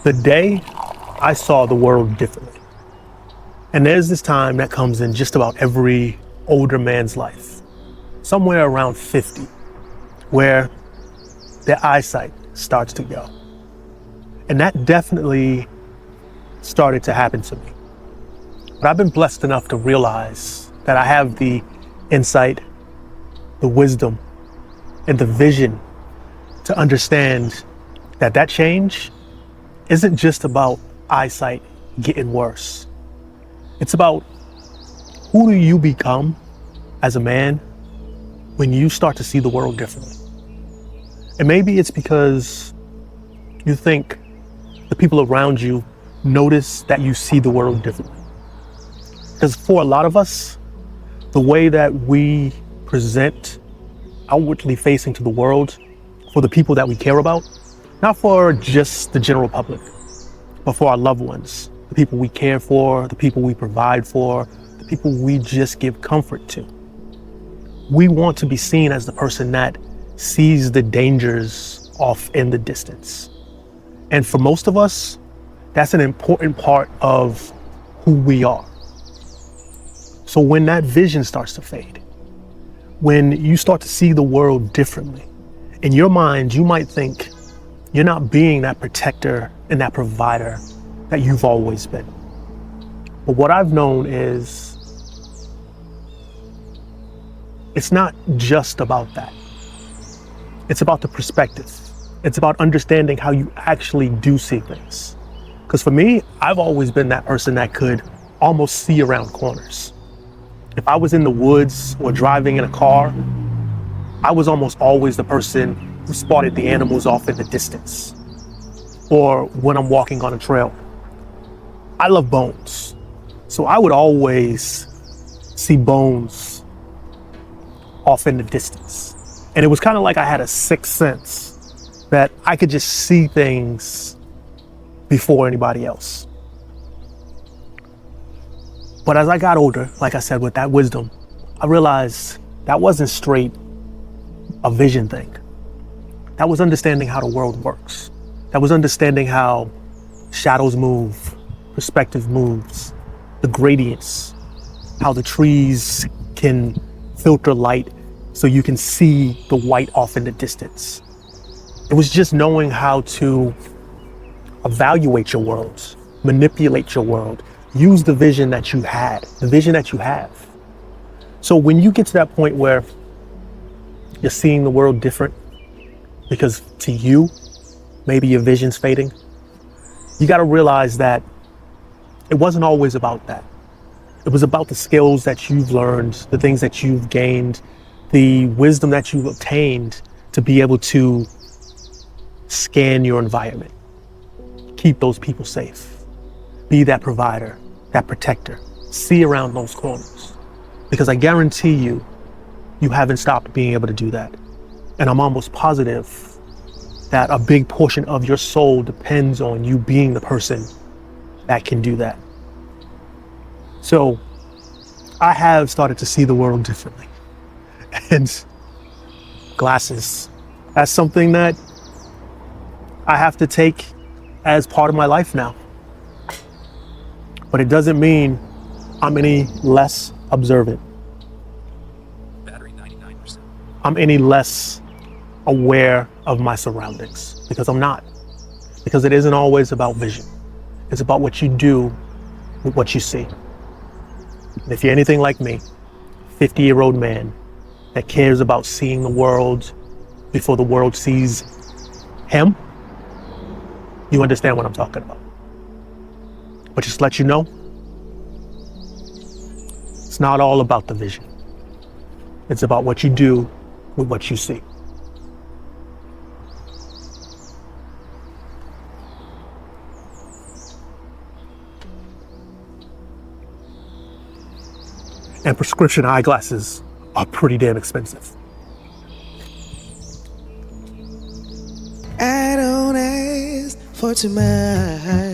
the day I saw the world differently. And there's this time that comes in just about every older man's life, somewhere around 50, where their eyesight starts to go. And that definitely started to happen to me. But I've been blessed enough to realize that I have the insight, the wisdom, and the vision to understand that that change isn't just about eyesight getting worse. It's about who do you become as a man when you start to see the world differently. And maybe it's because you think the people around you notice that you see the world differently. Because for a lot of us, the way that we present outwardly facing to the world for the people that we care about, not for just the general public, but for our loved ones, the people we care for, the people we provide for, the people we just give comfort to. We want to be seen as the person that sees the dangers off in the distance. And for most of us, that's an important part of who we are. So when that vision starts to fade, when you start to see the world differently, in your mind, you might think you're not being that protector and that provider that you've always been. But what I've known is it's not just about that. It's about the perspective. It's about understanding how you actually do see things. Because for me, I've always been that person that could almost see around corners. If I was in the woods or driving in a car, I was almost always the person who spotted the animals off in the distance. Or when I'm walking on a trail. I love bones. So I would always see bones off in the distance. And it was kind of like I had a sixth sense that I could just see things before anybody else. But as I got older, like I said, with that wisdom, I realized that wasn't straight a vision thing. That was understanding how the world works. That was understanding how shadows move, perspective moves, the gradients, how the trees can filter light so you can see the white off in the distance. It was just knowing how to evaluate your world, manipulate your world, use the vision that you had, the vision that you have. So when you get to that point where you're seeing the world different, because to you, maybe your vision's fading, you got to realize that it wasn't always about that. It was about the skills that you've learned, the things that you've gained, the wisdom that you've obtained to be able to scan your environment, keep those people safe, be that provider, that protector, see around those corners. Because I guarantee you, you haven't stopped being able to do that. And I'm almost positive that a big portion of your soul depends on you being the person that can do that. So I have started to see the world differently. And glasses, that's something that I have to take as part of my life now. But it doesn't mean I'm any less observant. Battery 99%. I'm any less aware of my surroundings, because I'm not. Because it isn't always about vision. It's about what you do with what you see. And if you're anything like me, 50-year-old man that cares about seeing the world before the world sees him, you understand what I'm talking about. But just to let you know, it's not all about the vision. It's about what you do with what you see. And prescription eyeglasses are pretty damn expensive. I don't ask for too much.